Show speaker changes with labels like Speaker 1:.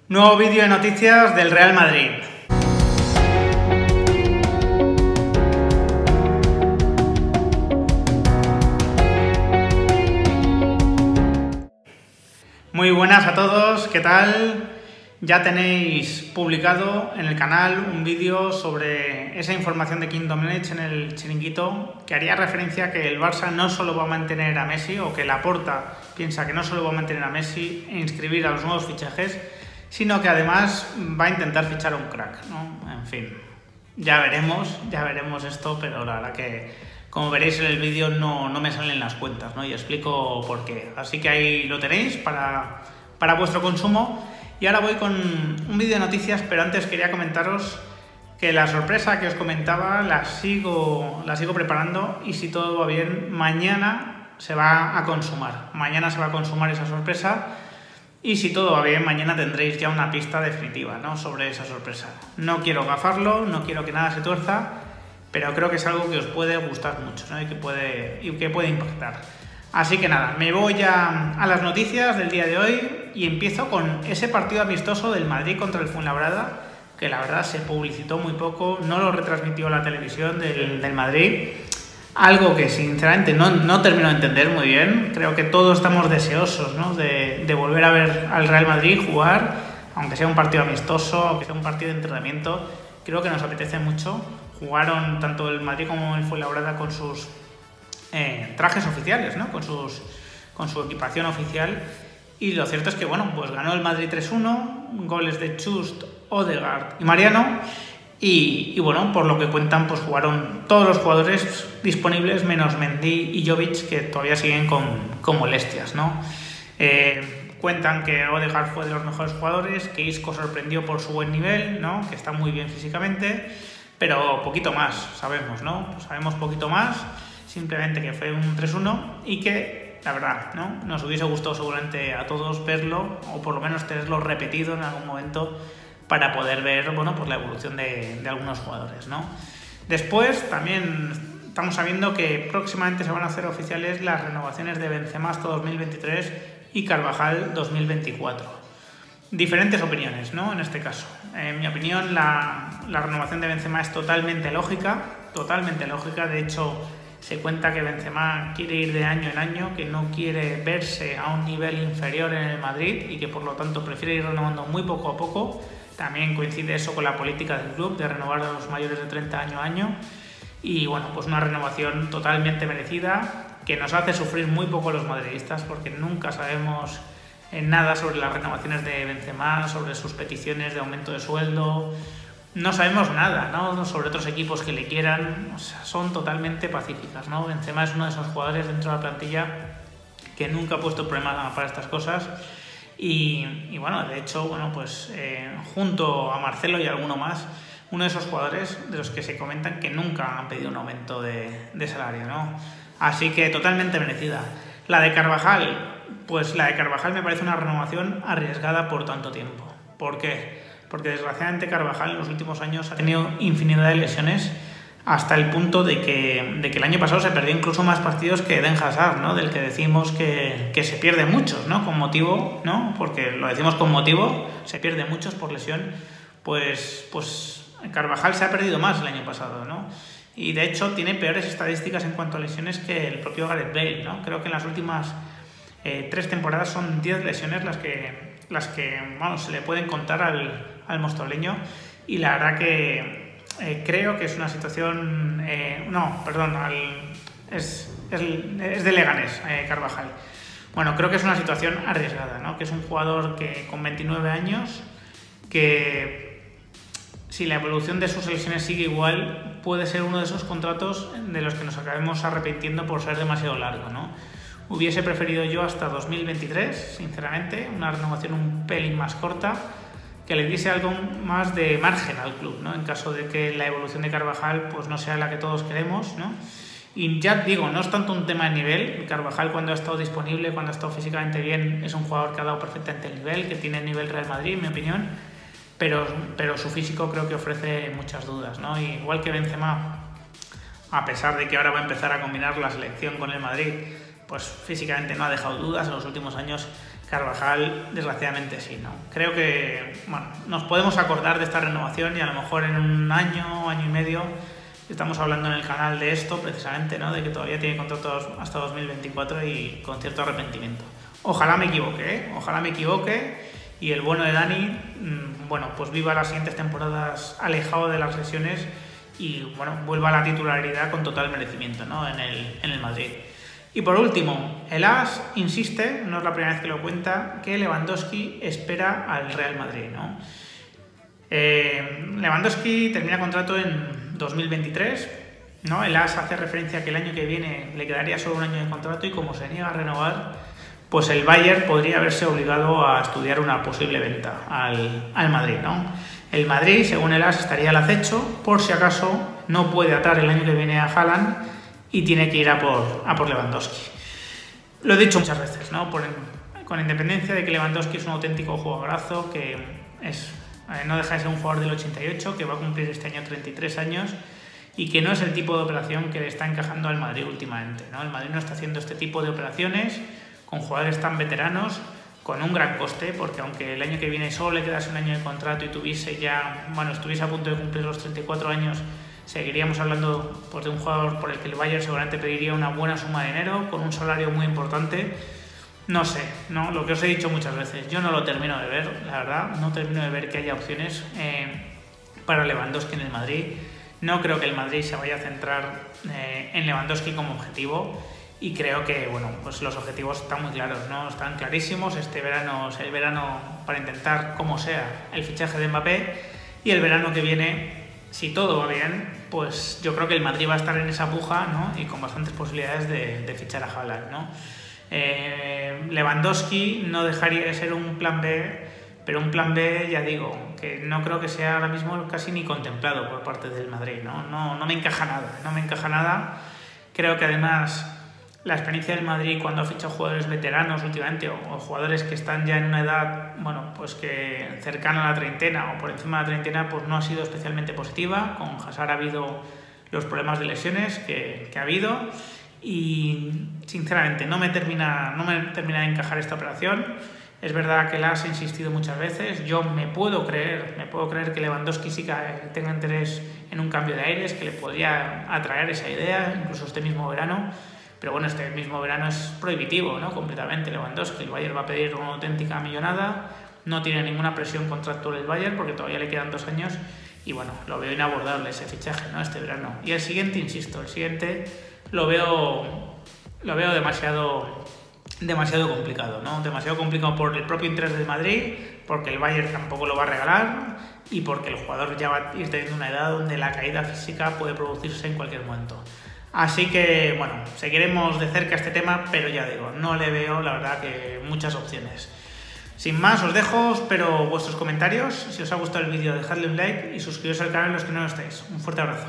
Speaker 1: Nuevo vídeo de noticias del Real Madrid. Muy buenas a todos, ¿qué tal? Ya tenéis publicado en el canal un vídeo sobre esa información de Kingdom Edge en el chiringuito que haría referencia a que el Barça no solo va a mantener a Messi, o que Laporta piensa que no solo va a mantener a Messi e inscribir a los nuevos fichajes, sino que además va a intentar fichar a un crack, ¿no? En fin, ya veremos esto, pero la verdad que, como veréis en el vídeo, no me salen las cuentas, ¿no? Y explico por qué. Así que ahí lo tenéis para vuestro consumo. Y ahora voy con un vídeo de noticias, pero antes quería comentaros que la sorpresa que os comentaba la sigo preparando, y si todo va bien, mañana se va a consumar. Mañana se va a consumar esa sorpresa, y si todo va bien, mañana tendréis ya una pista definitiva, ¿no?, sobre esa sorpresa. No quiero gafarlo, no quiero que nada se tuerza, pero creo que es algo que os puede gustar mucho, ¿no?, y que puede impactar. Así que nada, me voy a las noticias del día de hoy y empiezo con ese partido amistoso del Madrid contra el Fuenlabrada, que la verdad se publicitó muy poco, no lo retransmitió la televisión del Madrid, algo que sinceramente no termino de entender muy bien. Creo que todos estamos deseosos, ¿no?, de volver a ver al Real Madrid jugar, aunque sea un partido amistoso, aunque sea un partido de entrenamiento. Creo que nos apetece mucho. Jugaron tanto el Madrid como el Fuenlabrada con sus trajes oficiales, ¿no?, con su equipación oficial, y lo cierto es que, bueno, pues ganó el Madrid 3-1, goles de Chust, Odegaard y Mariano, y bueno, por lo que cuentan, pues jugaron todos los jugadores disponibles menos Mendy y Jovic, que todavía siguen con molestias, ¿no? Cuentan que Odegaard fue de los mejores jugadores, que Isco sorprendió por su buen nivel, ¿no?, que está muy bien físicamente, pero poquito más sabemos, ¿no? Pues sabemos poquito más. Simplemente que fue un 3-1 y que, la verdad, ¿no?, nos hubiese gustado seguramente a todos verlo, o por lo menos tenerlo repetido en algún momento para poder ver, bueno, pues la evolución de algunos jugadores, ¿no? Después también estamos sabiendo que próximamente se van a hacer oficiales las renovaciones de Benzema hasta 2023 y Carvajal 2024. Diferentes opiniones, ¿no?, en este caso. En mi opinión, la renovación de Benzema es totalmente lógica. De hecho, se cuenta que Benzema quiere ir de año en año, que no quiere verse a un nivel inferior en el Madrid y que por lo tanto prefiere ir renovando muy poco a poco. También coincide eso con la política del club de renovar a los mayores de 30 año a año. Y bueno, pues una renovación totalmente merecida, que nos hace sufrir muy poco a los madridistas, porque nunca sabemos nada sobre las renovaciones de Benzema, sobre sus peticiones de aumento de sueldo. No sabemos nada, ¿no?, sobre otros equipos que le quieran. O sea, son totalmente pacíficas, ¿no? Benzema es uno de esos jugadores dentro de la plantilla que nunca ha puesto problema para estas cosas. Y bueno, de hecho, bueno, pues junto a Marcelo y alguno más, uno de esos jugadores de los que se comentan que nunca han pedido un aumento de salario, ¿no? Así que totalmente merecida. La de Carvajal, pues la de Carvajal me parece una renovación arriesgada por tanto tiempo. ¿Por qué? Porque desgraciadamente Carvajal en los últimos años ha tenido infinidad de lesiones, hasta el punto de que el año pasado se perdió incluso más partidos que Eden Hazard, ¿no?, del que decimos que se pierde muchos, ¿no?, con motivo, ¿no?, porque lo decimos con motivo, se pierde muchos por lesión. Pues Carvajal se ha perdido más el año pasado, ¿no? Y de hecho tiene peores estadísticas en cuanto a lesiones que el propio Gareth Bale, ¿no? Creo que en las últimas 3 temporadas son 10 lesiones las que bueno, se le pueden contar al mostoleño, y la verdad que creo que es una situación... es de Leganés, Carvajal. Bueno, creo que es una situación arriesgada, ¿no?, que es un jugador que con 29 años, que si la evolución de sus lesiones sigue igual, puede ser uno de esos contratos de los que nos acabemos arrepintiendo por ser demasiado largo, ¿no? Hubiese preferido yo hasta 2023, sinceramente, una renovación un pelín más corta, que le diese algo más de margen al club, ¿no?, en caso de que la evolución de Carvajal pues no sea la que todos queremos, ¿no? Y ya digo, no es tanto un tema de nivel. Carvajal, cuando ha estado disponible, cuando ha estado físicamente bien, es un jugador que ha dado perfectamente el nivel, que tiene el nivel Real Madrid, en mi opinión, pero su físico creo que ofrece muchas dudas, ¿no? Y igual que Benzema, a pesar de que ahora va a empezar a combinar la selección con el Madrid, pues físicamente no ha dejado dudas. En los últimos años Carvajal, desgraciadamente sí, ¿no? Creo que, bueno, nos podemos acordar de esta renovación y a lo mejor en un año, año y medio, estamos hablando en el canal de esto precisamente, ¿no? De que todavía tiene contratos hasta 2024 y con cierto arrepentimiento. Ojalá me equivoque, ¿eh? Ojalá me equivoque y el bueno de Dani, bueno, pues viva las siguientes temporadas alejado de las lesiones y, bueno, vuelva a la titularidad con total merecimiento, ¿no? En el Madrid. Y por último, el AS insiste, no es la primera vez que lo cuenta, que Lewandowski espera al Real Madrid, ¿no? Lewandowski termina contrato en 2023, ¿no? El AS hace referencia a que el año que viene le quedaría solo un año de contrato y como se niega a renovar, pues el Bayern podría verse obligado a estudiar una posible venta al Madrid, ¿no? El Madrid, según el AS, estaría al acecho por si acaso no puede atar el año que viene a Haaland y tiene que ir a por Lewandowski. Lo he dicho muchas veces, ¿no? Con independencia de que Lewandowski es un auténtico jugadorazo, que no deja de ser un jugador del 88, que va a cumplir este año 33 años y que no es el tipo de operación que le está encajando al Madrid últimamente, ¿no? El Madrid no está haciendo este tipo de operaciones con jugadores tan veteranos, con un gran coste, porque aunque el año que viene solo le quedase un año de contrato y estuviese a punto de cumplir los 34 años, seguiríamos hablando pues, de un jugador por el que el Bayern seguramente pediría una buena suma de dinero, con un salario muy importante. No sé, ¿no? Lo que os he dicho muchas veces, yo no lo termino de ver, la verdad, no termino de ver que haya opciones para Lewandowski en el Madrid. No creo que el Madrid se vaya a centrar en Lewandowski como objetivo y creo que, bueno, pues los objetivos están muy claros, ¿no? Están clarísimos. Este verano es el verano para intentar, como sea, el fichaje de Mbappé y el verano que viene, si todo va bien, pues yo creo que el Madrid va a estar en esa puja, ¿no? Y con bastantes posibilidades de fichar a Haaland, ¿no? Lewandowski no dejaría de ser un plan B, pero un plan B, ya digo, que no creo que sea ahora mismo casi ni contemplado por parte del Madrid, ¿no? No me encaja nada, Creo que además la experiencia del Madrid cuando ha fichado jugadores veteranos últimamente o jugadores que están ya en una edad, bueno, pues que cercana a la treintena o por encima de la treintena, pues no ha sido especialmente positiva. Con Hazard ha habido los problemas de lesiones que ha habido y sinceramente no me termina de encajar esta operación. Es verdad que la has insistido muchas veces. Yo me puedo creer que Lewandowski sí que tenga interés en un cambio de aires, que le podría atraer esa idea, incluso este mismo verano. Pero bueno, este mismo verano es prohibitivo, ¿no? Completamente Lewandowski. El Bayern va a pedir una auténtica millonada. No tiene ninguna presión contractual el Bayern porque todavía le quedan 2 años. Y bueno, lo veo inabordable ese fichaje, ¿no? Este verano. Y el siguiente, insisto, lo veo demasiado complicado, ¿no? Demasiado complicado por el propio interés del Madrid, porque el Bayern tampoco lo va a regalar y porque el jugador ya va a ir teniendo una edad donde la caída física puede producirse en cualquier momento. Así que, bueno, seguiremos de cerca este tema, pero ya digo, no le veo, la verdad, que muchas opciones. Sin más, os dejo, espero vuestros comentarios. Si os ha gustado el vídeo, dejadle un like y suscribiros al canal los que no lo estáis. Un fuerte abrazo.